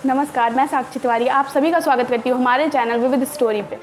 नमस्कार, मैं साक्षी तिवारी आप सभी का स्वागत करती हूँ हमारे चैनल विविध स्टोरी पे।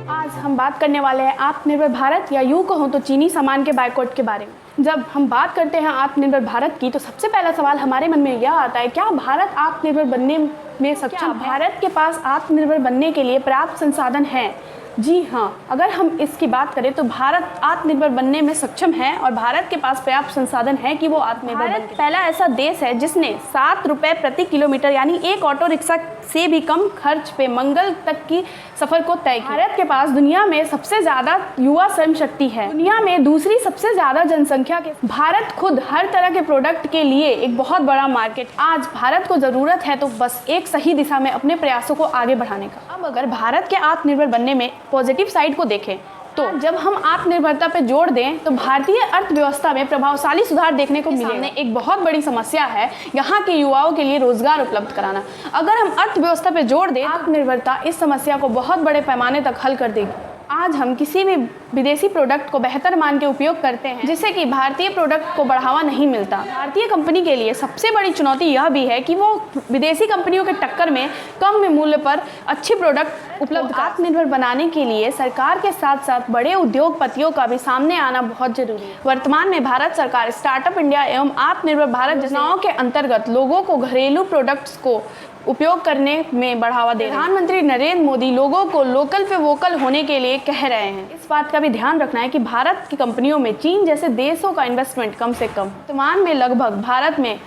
आज हम बात करने वाले हैं आत्मनिर्भर भारत या यूँ कहूँ तो चीनी सामान के बायकॉट के बारे में। जब हम बात करते हैं आत्मनिर्भर भारत की तो सबसे पहला सवाल हमारे मन में यह आता है, क्या भारत आत्मनिर्भर बनने में सक्षम है? भारत के पास आत्मनिर्भर बनने के लिए पर्याप्त संसाधन हैं? जी हाँ, अगर हम इसकी बात करें तो भारत आत्मनिर्भर बनने में सक्षम है और भारत के पास पर्याप्त संसाधन है कि वो आत्मनिर्भर बने। पहला ऐसा देश है जिसने 7 रुपये प्रति किलोमीटर यानी एक ऑटो रिक्शा से भी कम खर्च पे मंगल तक की सफर को तय किया। भारत के पास दुनिया में सबसे ज़्यादा युवा श्रम शक्ति है, दुनिया में दूसरी सबसे ज़्यादा जनसंख्या के भारत खुद हर तरह के प्रोडक्ट के लिए एक बहुत बड़ा मार्केट। आज भारत को ज़रूरत है तो बस एक सही दिशा में अपने प्रयासों को आगे बढ़ाने का। अब अगर भारत के आत्मनिर्भर बनने में पॉजिटिव साइड को देखें तो जब हम आत्मनिर्भरता पे जोड़ दें तो भारतीय अर्थव्यवस्था में प्रभावशाली सुधार देखने को मिलेगा। सामने एक बहुत बड़ी समस्या है यहाँ के युवाओं के लिए रोजगार उपलब्ध कराना। अगर हम अर्थव्यवस्था पे जोड़ दें, आत्मनिर्भरता इस समस्या को बहुत बड़े पैमाने तक हल कर देगी। आज हम किसी भी विदेशी प्रोडक्ट को बेहतर मान के उपयोग करते हैं जिससे कि भारतीय प्रोडक्ट को बढ़ावा नहीं मिलता। भारतीय कंपनी के लिए सबसे बड़ी चुनौती यह भी है कि वो विदेशी कंपनियों के टक्कर में कम मूल्य पर अच्छे प्रोडक्ट उपलब्ध। आत्मनिर्भर बनाने के लिए सरकार के साथ साथ बड़े उद्योगपतियों का भी सामने आना बहुत जरूरी है। वर्तमान में भारत सरकार स्टार्टअप इंडिया एवं आत्मनिर्भर भारत योजनाओं के अंतर्गत लोगों को घरेलू प्रोडक्ट्स को उपयोग करने में बढ़ावा दे। प्रधानमंत्री नरेंद्र मोदी लोगों को लोकल पे वोकल होने के लिए कह रहे हैं। इस बात का भी ध्यान रखना है कि भारत की कंपनियों में चीन जैसे देशों का इन्वेस्टमेंट कम से कम। वर्तमान में लगभग भारत में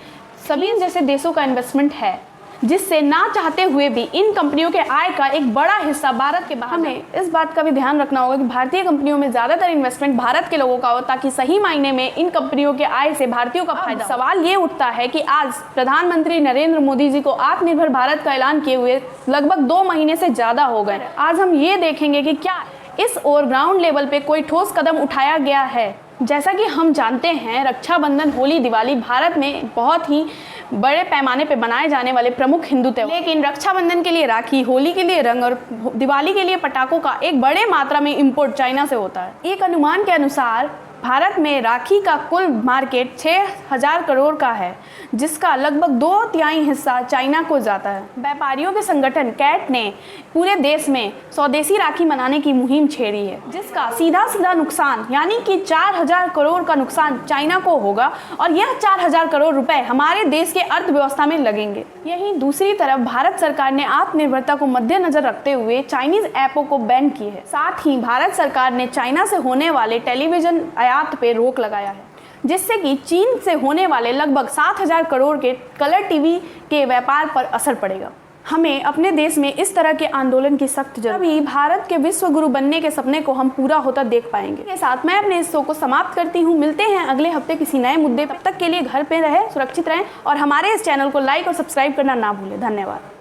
सभी जैसे देशों का इन्वेस्टमेंट है जिससे ना चाहते हुए भी इन कंपनियों के आय का एक बड़ा हिस्सा भारत के बाहर। हमें इस बात का भी ध्यान रखना होगा कि भारतीय कंपनियों में ज़्यादातर इन्वेस्टमेंट भारत के लोगों का हो ताकि सही मायने में इन कंपनियों के आय से भारतीयों का फायदा। सवाल ये उठता है कि आज प्रधानमंत्री नरेंद्र मोदी जी को आत्मनिर्भर भारत का ऐलान किए हुए लगभग 2 महीने से ज़्यादा हो गए। आज हम ये देखेंगे कि क्या इस ओर ग्राउंड लेवल पे कोई ठोस कदम उठाया गया है। जैसा कि हम जानते हैं, रक्षाबंधन, होली, दिवाली भारत में बहुत ही बड़े पैमाने पे बनाए जाने वाले प्रमुख हिंदू त्योहार। लेकिन रक्षाबंधन के लिए राखी, होली के लिए रंग और दिवाली के लिए पटाखों का एक बड़े मात्रा में इंपोर्ट चाइना से होता है। एक अनुमान के अनुसार भारत में राखी का कुल मार्केट 6,000 करोड़ का है जिसका लगभग 2/3 हिस्सा चाइना को जाता है। व्यापारियों के संगठन कैट ने पूरे देश में स्वदेशी राखी मनाने की मुहिम छेड़ी है जिसका सीधा नुकसान यानी कि 4,000 करोड़ का नुकसान चाइना को होगा और यह 4,000 करोड़ रुपए हमारे देश के अर्थव्यवस्था में लगेंगे। यहीं दूसरी तरफ भारत सरकार ने आत्मनिर्भरता को मद्देनजर रखते हुए चाइनीज ऐपों को बैन की है। साथ ही भारत सरकार ने चाइना से होने वाले टेलीविजन आयात पे रोक लगाया है जिससे कि चीन से होने वाले लगभग 7,000 करोड़ के कलर टीवी के व्यापार पर असर पड़ेगा। हमें अपने देश में इस तरह के आंदोलन की सख्त जरूरत है, तभी भारत के विश्व गुरु बनने के सपने को हम पूरा होता देख पाएंगे। के साथ मैं अपने इस शो को समाप्त करती हूँ। मिलते हैं अगले हफ्ते किसी नए मुद्दे। तब तक के लिए घर पे रहें, सुरक्षित रहें और हमारे इस चैनल को लाइक और सब्सक्राइब करना ना भूलें। धन्यवाद।